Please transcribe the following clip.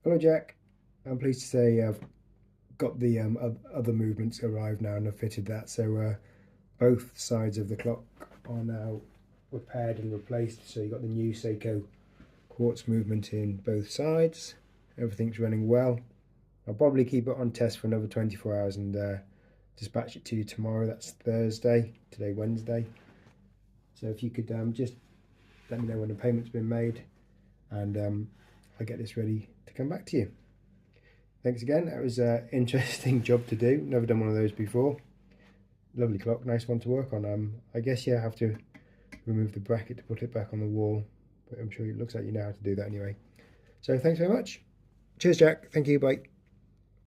Hello Jack, I'm pleased to say I've got the other movements arrived now and I've fitted that, so both sides of the clock are now repaired and replaced. So you've got the new Seiko quartz movement in both sides. Everything's running well. I'll probably keep it on test for another 24 hours and dispatch it to you tomorrow. That's Thursday, today Wednesday. So if you could just let me know when the payment's been made, and I'll get this ready to come back to you. Thanks again. That was an interesting job to do. Never done one of those before. Lovely clock, nice one to work on. I guess I have to remove the bracket to put it back on the wall, but I'm sure it looks like you know how to do that anyway. So thanks very much. Cheers Jack, thank you, bye.